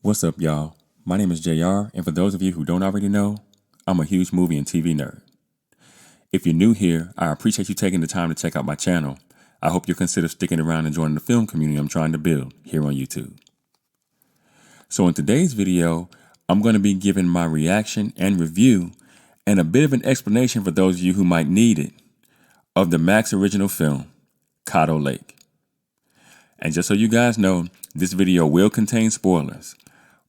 What's up, y'all? My name is JR, and for those of you who don't already know, I'm a huge movie and TV nerd. If you're new here, I appreciate you taking the time to check out my channel. I hope you'll consider sticking around and joining the film community I'm trying to build here on YouTube. So in today's video, I'm going to be giving my reaction and review and a bit of an explanation for those of you who might need it of the Max original film, Caddo Lake. And just so you guys know, this video will contain spoilers.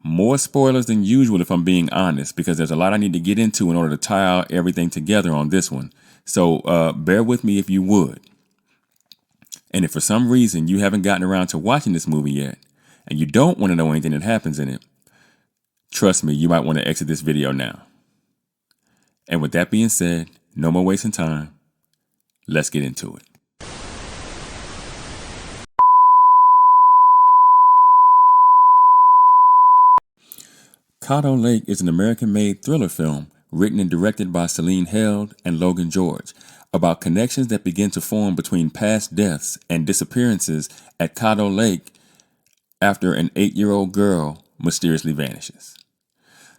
More spoilers than usual if I'm being honest, because there's a lot I need to get into in order to tie out everything together on this one. So bear with me if you would. And if for some reason you haven't gotten around to watching this movie yet, and you don't want to know anything that happens in it, trust me, you might want to exit this video now. And with that being said, no more wasting time. Let's get into it. Caddo Lake is an American-made thriller film written and directed by Celine Held and Logan George about connections that begin to form between past deaths and disappearances at Caddo Lake after an 8-year-old girl mysteriously vanishes.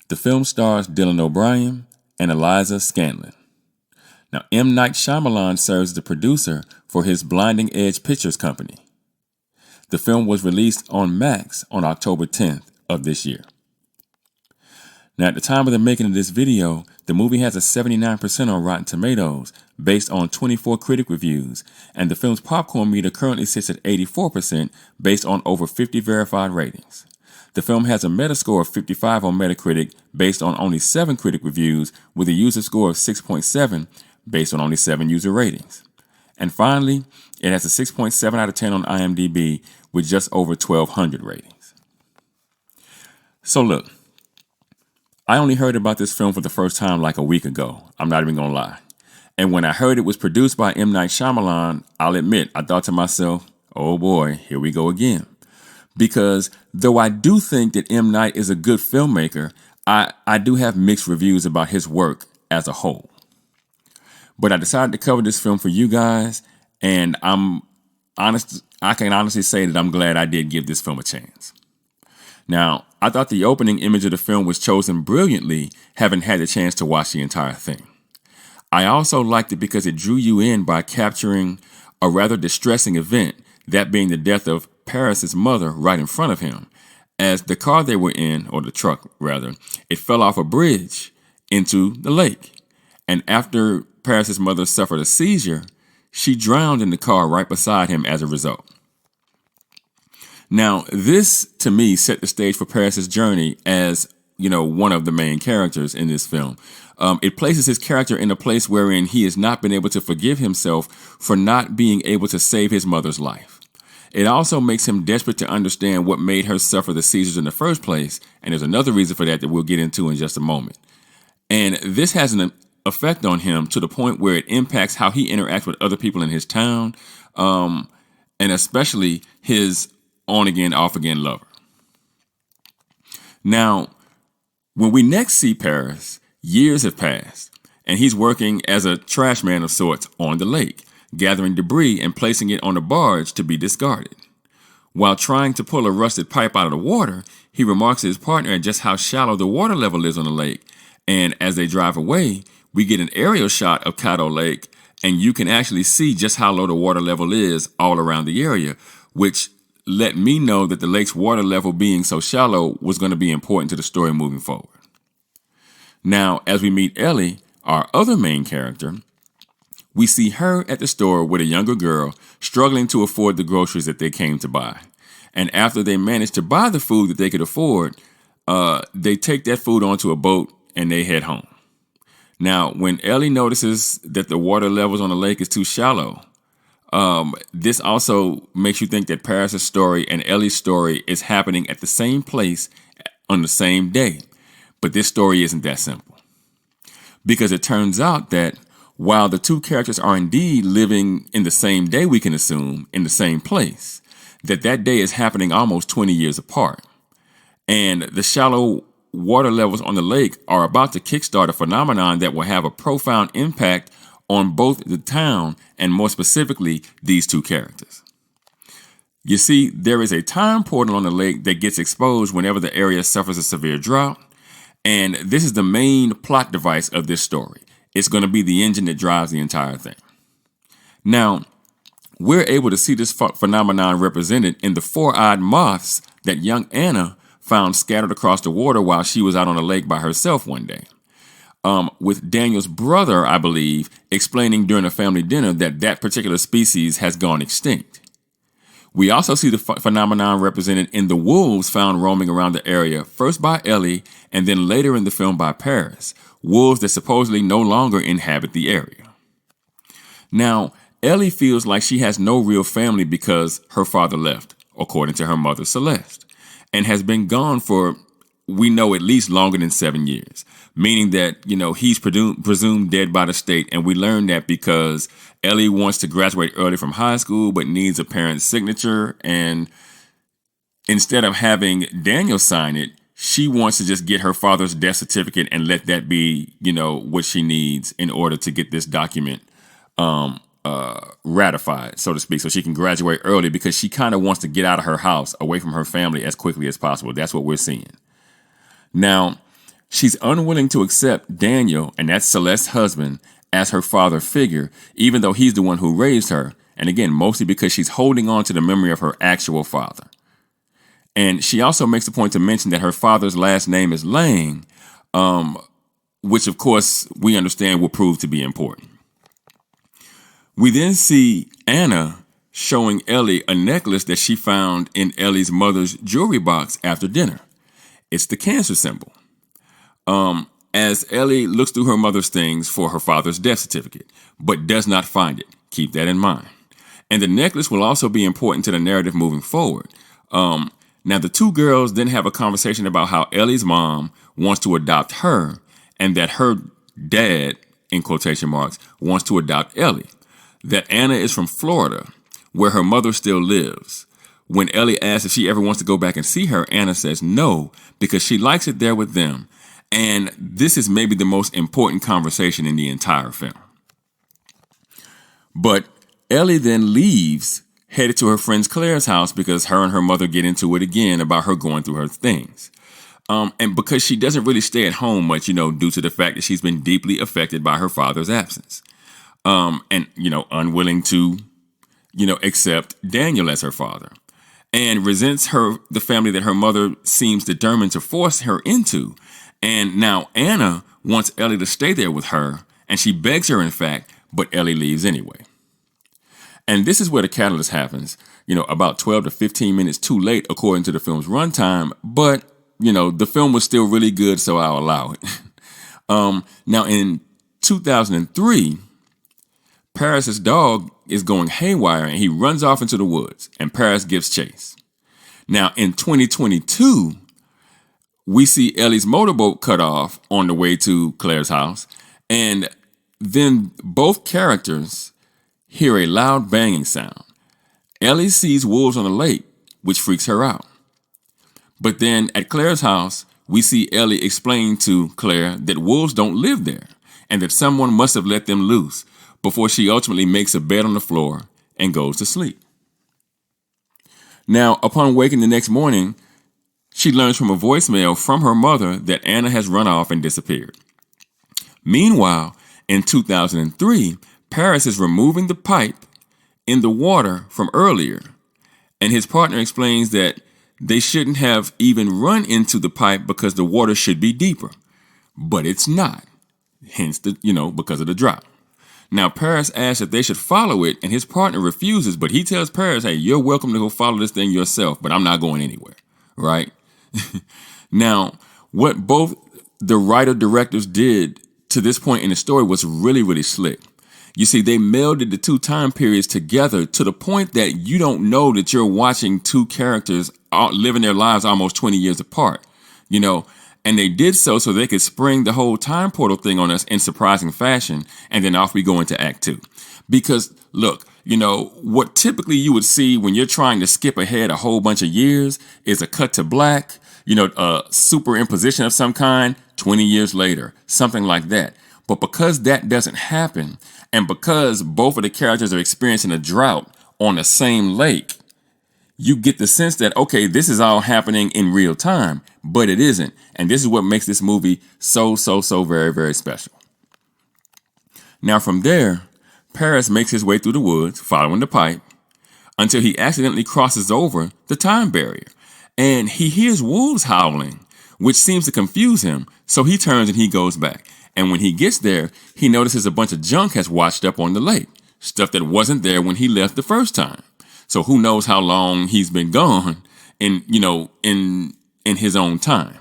The film stars Dylan O'Brien and Eliza Scanlon. Now, M. Night Shyamalan serves as the producer for his Blinding Edge Pictures company. The film was released on Max on October 10th of this year. Now, at the time of the making of this video, the movie has a 79% on Rotten Tomatoes based on 24 critic reviews, and the film's popcorn meter currently sits at 84% based on over 50 verified ratings. The film has a Metascore of 55 on Metacritic based on only 7 critic reviews with a user score of 6.7 based on only 7 user ratings. And finally, it has a 6.7 out of 10 on IMDb with just over 1,200 ratings. So look, I only heard about this film for the first time like a week ago. I'm not even gonna lie. And when I heard it was produced by M. Night Shyamalan, I'll admit, I thought to myself, oh boy, here we go again. Because though I do think that M. Night is a good filmmaker, I do have mixed reviews about his work as a whole. But I decided to cover this film for you guys, and I can honestly say that I'm glad I did give this film a chance. Now, I thought the opening image of the film was chosen brilliantly, having had the chance to watch the entire thing. I also liked it because it drew you in by capturing a rather distressing event, that being the death of Paris's mother right in front of him. As the car they were in, or the truck rather, it fell off a bridge into the lake. And after Paris's mother suffered a seizure, she drowned in the car right beside him as a result. Now, this, to me, set the stage for Paris's journey as, one of the main characters in this film. It places his character in a place wherein he has not been able to forgive himself for not being able to save his mother's life. It also makes him desperate to understand what made her suffer the seizures in the first place, and there's another reason for that we'll get into in just a moment. And this has an effect on him to the point where it impacts how he interacts with other people in his town, and especially his on-again, off-again lover. Now, when we next see Paris, years have passed, and he's working as a trash man of sorts on the lake, gathering debris and placing it on a barge to be discarded. While trying to pull a rusted pipe out of the water, he remarks to his partner at just how shallow the water level is on the lake, and as they drive away, we get an aerial shot of Caddo Lake, and you can actually see just how low the water level is all around the area, which let me know that the lake's water level being so shallow was going to be important to the story moving forward. Now, as we meet Ellie, our other main character, we see her at the store with a younger girl struggling to afford the groceries that they came to buy. And after they manage to buy the food that they could afford, they take that food onto a boat and they head home. Now, when Ellie notices that the water levels on the lake is too shallow, this also makes you think that Paris' story and Ellie's story is happening at the same place on the same day. But this story isn't that simple. Because it turns out that while the two characters are indeed living in the same day, we can assume, in the same place, that day is happening almost 20 years apart. And the shallow water levels on the lake are about to kickstart a phenomenon that will have a profound impact on both the town and more specifically these two characters. You see, there is a time portal on the lake that gets exposed whenever the area suffers a severe drought, and this is the main plot device of this story. It's going to be the engine that drives the entire thing. Now, we're able to see this phenomenon represented in the four-eyed moths that young Anna found scattered across the water while she was out on the lake by herself one day. With Daniel's brother, I believe, explaining during a family dinner that that particular species has gone extinct. We also see the phenomenon represented in the wolves found roaming around the area, first by Ellie and then later in the film by Paris, wolves that supposedly no longer inhabit the area. Now, Ellie feels like she has no real family because her father left, according to her mother Celeste, and has been gone for, we know, at least longer than 7 years, meaning that, he's presumed dead by the state. And we learned that because Ellie wants to graduate early from high school but needs a parent's signature. And instead of having Daniel sign it, she wants to just get her father's death certificate and let that be, what she needs in order to get this document ratified, so to speak, so she can graduate early because she kind of wants to get out of her house, away from her family as quickly as possible. That's what we're seeing. Now, she's unwilling to accept Daniel, and that's Celeste's husband, as her father figure, even though he's the one who raised her. And again, mostly because she's holding on to the memory of her actual father. And she also makes a point to mention that her father's last name is Lang, which of course we understand will prove to be important. We then see Anna showing Ellie a necklace that she found in Ellie's mother's jewelry box after dinner. It's the cancer symbol. As Ellie looks through her mother's things for her father's death certificate, but does not find it. Keep that in mind. And the necklace will also be important to the narrative moving forward. Now, the two girls then have a conversation about how Ellie's mom wants to adopt her and that her dad, in quotation marks, wants to adopt Ellie. That Anna is from Florida, where her mother still lives. When Ellie asks if she ever wants to go back and see her, Anna says no, because she likes it there with them. And this is maybe the most important conversation in the entire film. But Ellie then leaves, headed to her friend Claire's house because her and her mother get into it again about her going through her things. And because she doesn't really stay at home much, due to the fact that she's been deeply affected by her father's absence. And unwilling to, accept Daniel as her father. And resents the family that her mother seems determined to force her into. And now Anna wants Ellie to stay there with her, and she begs her, in fact, but Ellie leaves anyway. And this is where the catalyst happens, about 12 to 15 minutes too late according to the film's runtime, but, the film was still really good, so I'll allow it. Now, in 2003, Paris's dog is going haywire, and he runs off into the woods, and Paris gives chase. Now, in 2022, we see Ellie's motorboat cut off on the way to Claire's house, and then both characters hear a loud banging sound. Ellie sees wolves on the lake, which freaks her out. But then at Claire's house, we see Ellie explain to Claire that wolves don't live there, and that someone must have let them loose, before she ultimately makes a bed on the floor and goes to sleep. Now, upon waking the next morning, she learns from a voicemail from her mother that Anna has run off and disappeared. Meanwhile, in 2003, Paris is removing the pipe in the water from earlier, and his partner explains that they shouldn't have even run into the pipe because the water should be deeper, but it's not, hence because of the drought. Now, Paris asks if they should follow it, and his partner refuses, but he tells Paris, hey, you're welcome to go follow this thing yourself, but I'm not going anywhere, right? Now, what both the writer-directors did to this point in the story was really, really slick. You see, they melded the two time periods together to the point that you don't know that you're watching two characters living their lives almost 20 years apart, and they did so they could spring the whole time portal thing on us in surprising fashion, and then off we go into Act 2. Because, look, what typically you would see when you're trying to skip ahead a whole bunch of years is a cut to black, a superimposition of some kind, 20 years later, something like that. But because that doesn't happen, and because both of the characters are experiencing a drought on the same lake, you get the sense that, okay, this is all happening in real time, but it isn't. And this is what makes this movie so very, very special. Now from there, Paris makes his way through the woods, following the pipe, until he accidentally crosses over the time barrier. And he hears wolves howling, which seems to confuse him, so he turns and he goes back. And when he gets there, he notices a bunch of junk has washed up on the lake, stuff that wasn't there when he left the first time. So who knows how long he's been gone in his own time,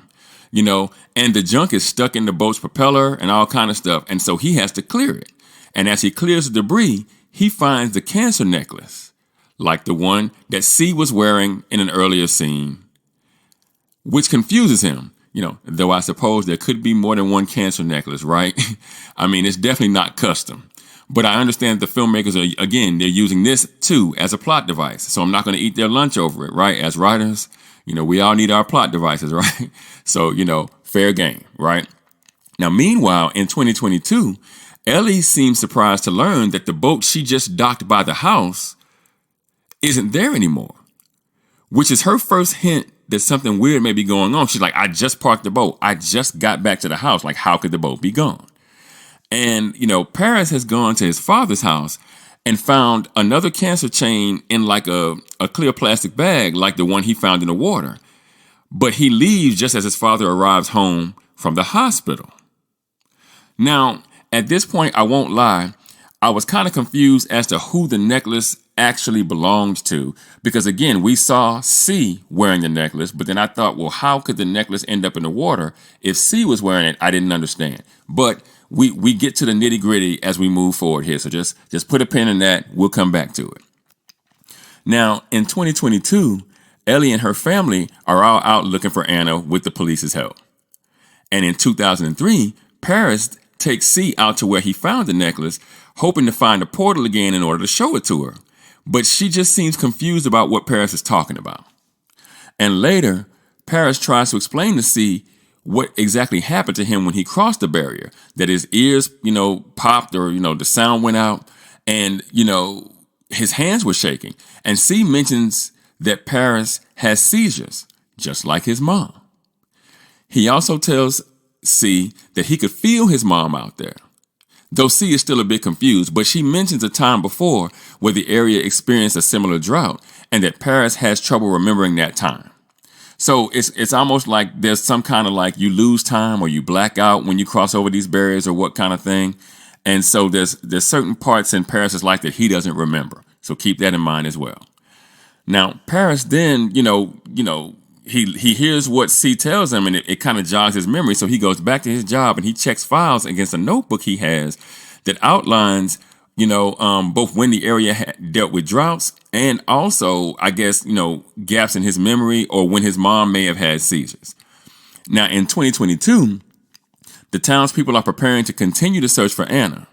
and the junk is stuck in the boat's propeller and all kind of stuff. And so he has to clear it. And as he clears the debris, he finds the cancer necklace, like the one that C was wearing in an earlier scene, which confuses him, though I suppose there could be more than one cancer necklace, right? I mean, it's definitely not custom. But I understand the filmmakers they're using this too as a plot device. So I'm not going to eat their lunch over it, right? As writers, we all need our plot devices, right? So, fair game, right? Now, meanwhile, in 2022, Ellie seems surprised to learn that the boat she just docked by the house isn't there anymore, which is her first hint that something weird may be going on. She's like, I just parked the boat. I just got back to the house. Like, how could the boat be gone? And, Paris has gone to his father's house and found another cancer chain in like a clear plastic bag, like the one he found in the water. But he leaves just as his father arrives home from the hospital. Now, at this point, I won't lie, I was kind of confused as to who the necklace actually belonged to, because again, we saw C wearing the necklace, but then I thought, well, how could the necklace end up in the water? If C was wearing it, I didn't understand. But we get to the nitty gritty as we move forward here. So just put a pin in that. We'll come back to it. Now, in 2022, Ellie and her family are all out looking for Anna with the police's help. And in 2003, Paris takes C out to where he found the necklace, hoping to find a portal again in order to show it to her. But she just seems confused about what Paris is talking about. And later, Paris tries to explain to C what exactly happened to him when he crossed the barrier, that his ears, popped, or, the sound went out, and, his hands were shaking. And C mentions that Paris has seizures, just like his mom. He also tells C that he could feel his mom out there. Though C is still a bit confused, but she mentions a time before where the area experienced a similar drought and that Paris has trouble remembering that time. So it's almost like there's some kind of like you lose time or you black out when you cross over these barriers or what kind of thing. And so there's certain parts in Paris' life that he doesn't remember. So keep that in mind as well. Now, Paris then, he hears what C tells him, and it kind of jogs his memory. So he goes back to his job and he checks files against a notebook he has that outlines, both when the area dealt with droughts and also, I guess, gaps in his memory or when his mom may have had seizures. Now, in 2022, the townspeople are preparing to continue to search for Anna.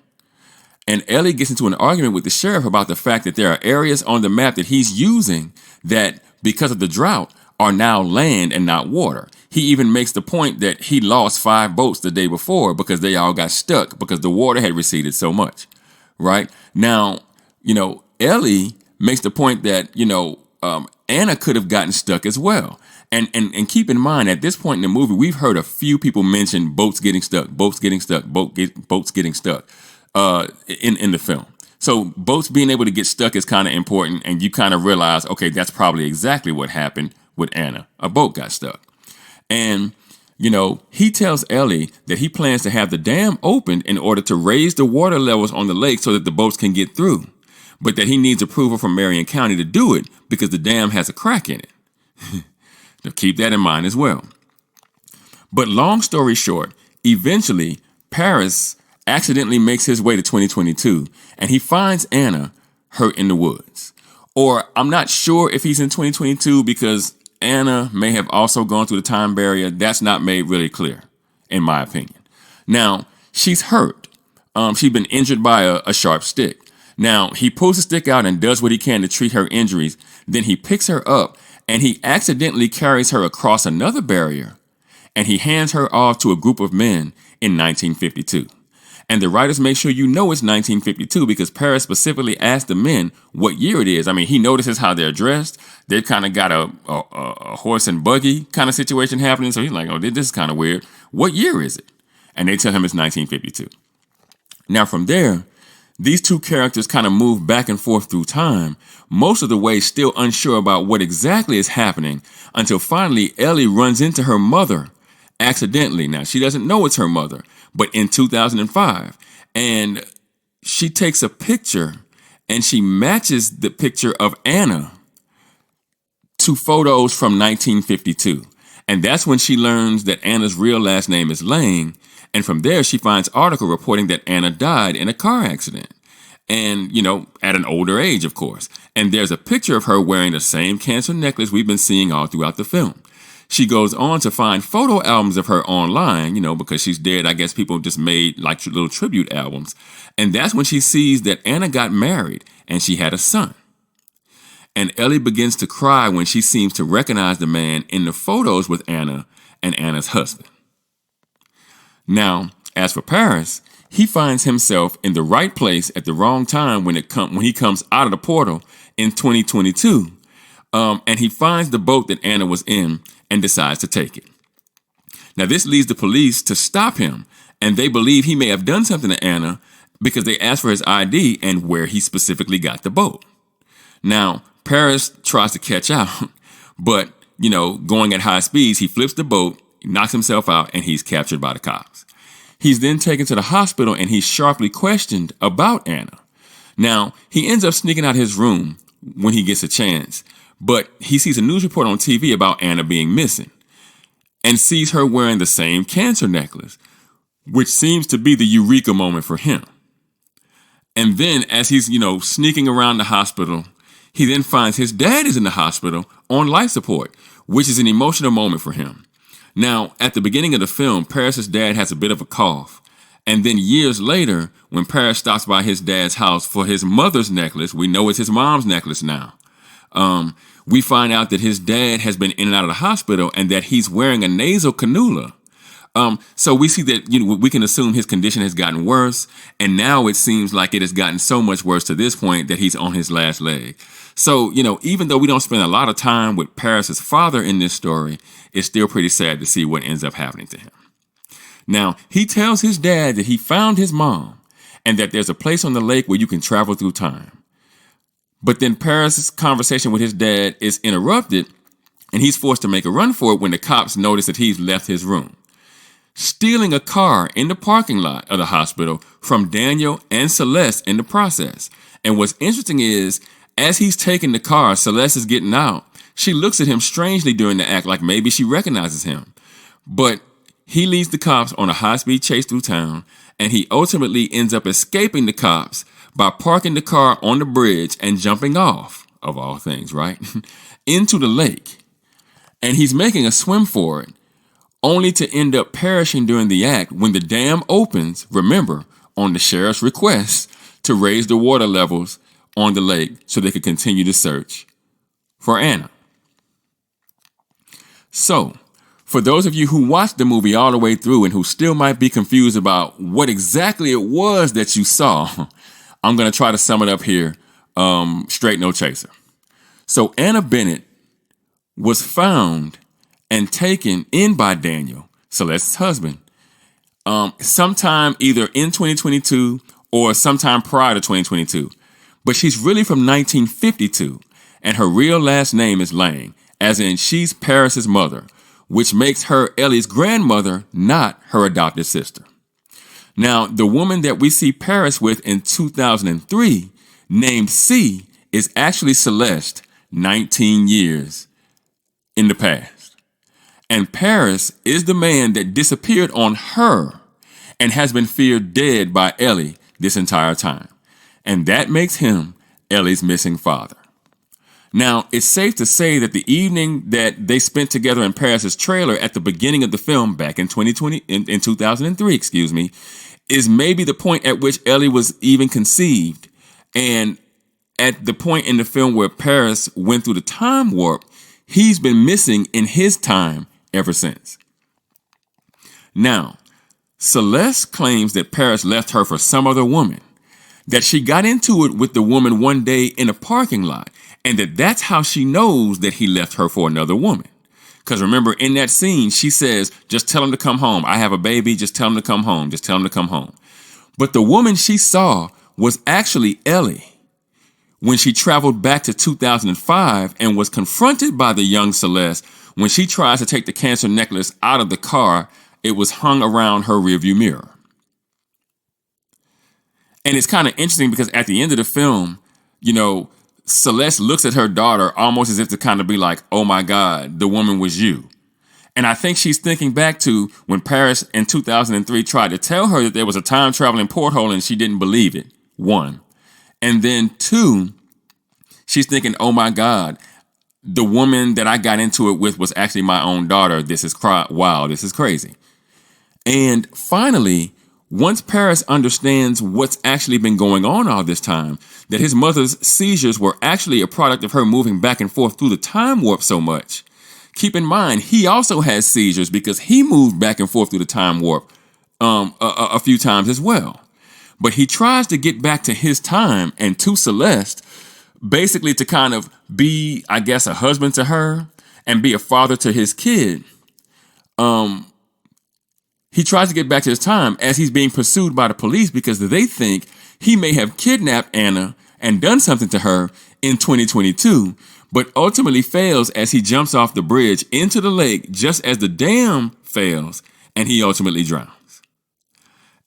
And Ellie gets into an argument with the sheriff about the fact that there are areas on the map that he's using that, because of the drought, are now land and not water. He even makes the point that he lost 5 boats the day before because they all got stuck because the water had receded so much, right? Now, Ellie makes the point that, Anna could have gotten stuck as well. And keep in mind, at this point in the movie, we've heard a few people mention boats getting stuck in the film. So boats being able to get stuck is kind of important, and you kind of realize, okay, that's probably exactly what happened with Anna. A boat got stuck. And, he tells Ellie that he plans to have the dam opened in order to raise the water levels on the lake so that the boats can get through, but that he needs approval from Marion County to do it because the dam has a crack in it. So keep that in mind as well. But long story short, eventually Paris accidentally makes his way to 2022 and he finds Anna hurt in the woods. Or I'm not sure if he's in 2022 because Anna may have also gone through the time barrier. That's not made really clear, in my opinion. Now, she's hurt. She's been injured by a sharp stick. Now, he pulls the stick out and does what he can to treat her injuries. Then he picks her up and he accidentally carries her across another barrier and he hands her off to a group of men in 1952. And the writers make sure you know it's 1952 because Paris specifically asked the men what year it is. I mean, he notices how they're dressed. They've kind of got a horse and buggy kind of situation happening. So he's like, oh, this is kind of weird. What year is it? And they tell him it's 1952. Now, from there, these two characters kind of move back and forth through time, most of the way still unsure about what exactly is happening, until finally Ellie runs into her mother accidentally. Now, she doesn't know it's her mother, but in 2005. And she takes a picture and she matches the picture of Anna to photos from 1952. And that's when she learns that Anna's real last name is Lang. And from there, she finds article reporting that Anna died in a car accident. And, at an older age, of course. And there's a picture of her wearing the same cancer necklace we've been seeing all throughout the film. She goes on to find photo albums of her online, because she's dead. I guess people just made like little tribute albums. And that's when she sees that Anna got married and she had a son. And Ellie begins to cry when she seems to recognize the man in the photos with Anna and Anna's husband. Now, as for Paris, he finds himself in the right place at the wrong time when he comes out of the portal in 2022. And he finds the boat that Anna was in and decides to take it. Now, this leads the police to stop him, and they believe he may have done something to Anna because they asked for his ID and where he specifically got the boat. Now, Paris tries to catch out, but, going at high speeds, he flips the boat, knocks himself out, and he's captured by the cops. He's then taken to the hospital and he's sharply questioned about Anna. Now, he ends up sneaking out his room when he gets a chance, but he sees a news report on TV about Anna being missing and sees her wearing the same cancer necklace, which seems to be the eureka moment for him. And then as he's, sneaking around the hospital, he then finds his dad is in the hospital on life support, which is an emotional moment for him. Now, at the beginning of the film, Paris's dad has a bit of a cough. And then years later, when Paris stops by his dad's house for his mother's necklace, we know it's his mom's necklace now. We find out that his dad has been in and out of the hospital and that he's wearing a nasal cannula. So we see that, we can assume his condition has gotten worse. And now it seems like it has gotten so much worse to this point that he's on his last leg. So, even though we don't spend a lot of time with Paris's father in this story, it's still pretty sad to see what ends up happening to him. Now, he tells his dad that he found his mom and that there's a place on the lake where you can travel through time. But then Paris's conversation with his dad is interrupted and he's forced to make a run for it when the cops notice that he's left his room, stealing a car in the parking lot of the hospital from Daniel and Celeste in the process. And what's interesting is, as he's taking the car, Celeste is getting out. She looks at him strangely during the act, like maybe she recognizes him. But he leads the cops on a high-speed chase through town, and he ultimately ends up escaping the cops by parking the car on the bridge and jumping off, of all things, right, into the lake. And he's making a swim for it, only to end up perishing during the act when the dam opens, remember, on the sheriff's request to raise the water levels on the lake so they could continue to search for Anna. So, for those of you who watched the movie all the way through and who still might be confused about what exactly it was that you saw, I'm going to try to sum it up here, straight no chaser. So Anna Bennett was found and taken in by Daniel, Celeste's husband, sometime either in 2022 or sometime prior to 2022. But she's really from 1952, and her real last name is Lang, as in she's Paris's mother, which makes her Ellie's grandmother, not her adopted sister. Now, the woman that we see Paris with in 2003, named C, is actually Celeste, 19 years in the past. And Paris is the man that disappeared on her and has been feared dead by Ellie this entire time. And that makes him Ellie's missing father. Now, it's safe to say that the evening that they spent together in Paris's trailer at the beginning of the film back in 2003, is maybe the point at which Ellie was even conceived. And at the point in the film where Paris went through the time warp, he's been missing in his time ever since. Now, Celeste claims that Paris left her for some other woman, that she got into it with the woman one day in a parking lot, and that's how she knows that he left her for another woman. Because remember, in that scene, she says, just tell him to come home. I have a baby. Just tell him to come home. Just tell him to come home. But the woman she saw was actually Ellie when she traveled back to 2005 and was confronted by the young Celeste when she tries to take the cancer necklace out of the car. It was hung around her rearview mirror. And it's kind of interesting because at the end of the film, Celeste looks at her daughter almost as if to kind of be like, oh my God, the woman was you. And I think she's thinking back to when Paris in 2003 tried to tell her that there was a time traveling porthole and she didn't believe it. One. And then two, she's thinking, oh my God, the woman that I got into it with was actually my own daughter. This is wow, this is crazy. And finally, once Paris understands what's actually been going on all this time, that his mother's seizures were actually a product of her moving back and forth through the time warp so much. Keep in mind, he also has seizures because he moved back and forth through the time warp a few times as well. But he tries to get back to his time and to Celeste, basically to kind of be, I guess, a husband to her and be a father to his kid. He tries to get back to his time as he's being pursued by the police because they think he may have kidnapped Anna and done something to her in 2022, but ultimately fails as he jumps off the bridge into the lake just as the dam fails and he ultimately drowns.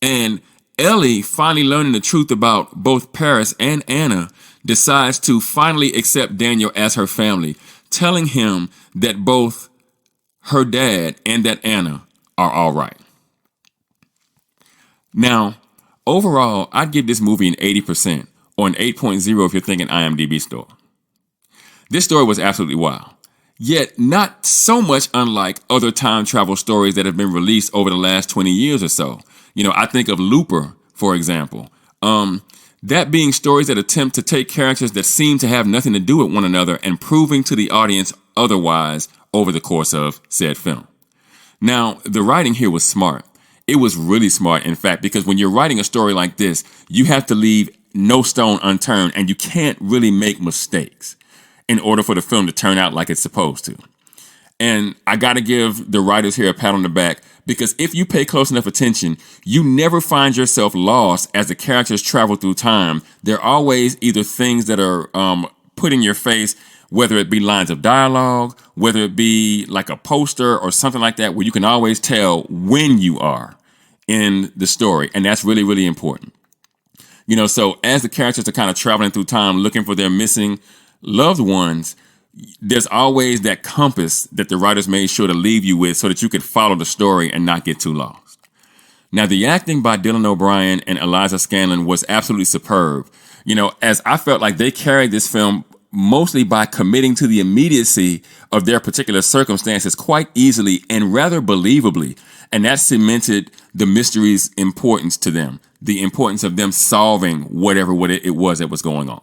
And Ellie, finally learning the truth about both Paris and Anna, decides to finally accept Daniel as her family, telling him that both her dad and that Anna are all right. Now, overall, I'd give this movie an 80% or an 8.0 if you're thinking IMDb score. This story was absolutely wild, yet not so much unlike other time travel stories that have been released over the last 20 years or so. I think of Looper, for example. That being stories that attempt to take characters that seem to have nothing to do with one another and proving to the audience otherwise over the course of said film. Now, the writing here was smart. It was really smart, in fact, because when you're writing a story like this, you have to leave no stone unturned and you can't really make mistakes in order for the film to turn out like it's supposed to. And I got to give the writers here a pat on the back because if you pay close enough attention, you never find yourself lost as the characters travel through time. There are always either things that are put in your face, whether it be lines of dialogue, whether it be like a poster or something like that, where you can always tell when you are in the story. And that's really, really important. So as the characters are kind of traveling through time, looking for their missing loved ones, there's always that compass that the writers made sure to leave you with so that you could follow the story and not get too lost. Now, the acting by Dylan O'Brien and Eliza Scanlon was absolutely superb. As I felt like they carried this film mostly by committing to the immediacy of their particular circumstances quite easily and rather believably. And that cemented the mystery's importance to them, the importance of them solving whatever it was that was going on.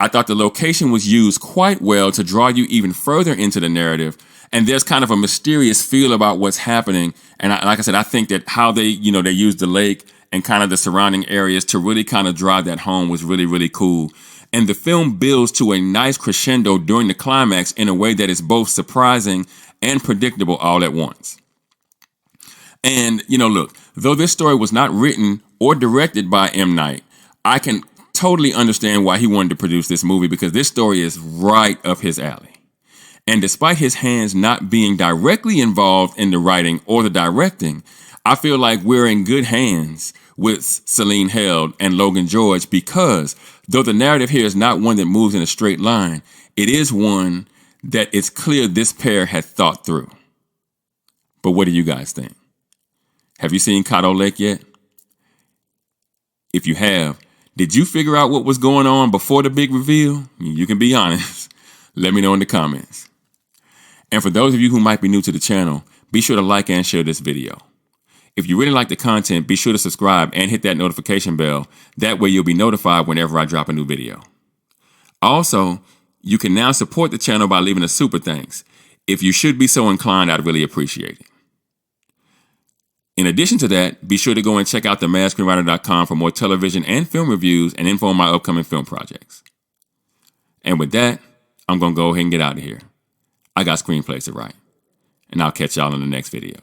I thought the location was used quite well to draw you even further into the narrative. And there's kind of a mysterious feel about what's happening. And like I said, I think that how they used the lake and kind of the surrounding areas to really kind of drive that home was really, really cool. And the film builds to a nice crescendo during the climax in a way that is both surprising and predictable all at once. And, look, though this story was not written or directed by M. Night, I can totally understand why he wanted to produce this movie because this story is right up his alley. And despite his hands not being directly involved in the writing or the directing, I feel like we're in good hands with Celine Held and Logan George because though the narrative here is not one that moves in a straight line, it is one that it's clear this pair had thought through. But what do you guys think? Have you seen Caddo Lake yet? If you have, did you figure out what was going on before the big reveal? You can be honest. Let me know in the comments. And for those of you who might be new to the channel, be sure to like and share this video. If you really like the content, be sure to subscribe and hit that notification bell. That way you'll be notified whenever I drop a new video. Also, you can now support the channel by leaving a super thanks. If you should be so inclined, I'd really appreciate it. In addition to that, be sure to go and check out themadScreenwriter.com for more television and film reviews and info on my upcoming film projects. And with that, I'm going to go ahead and get out of here. I got screenplays to write. And I'll catch y'all in the next video.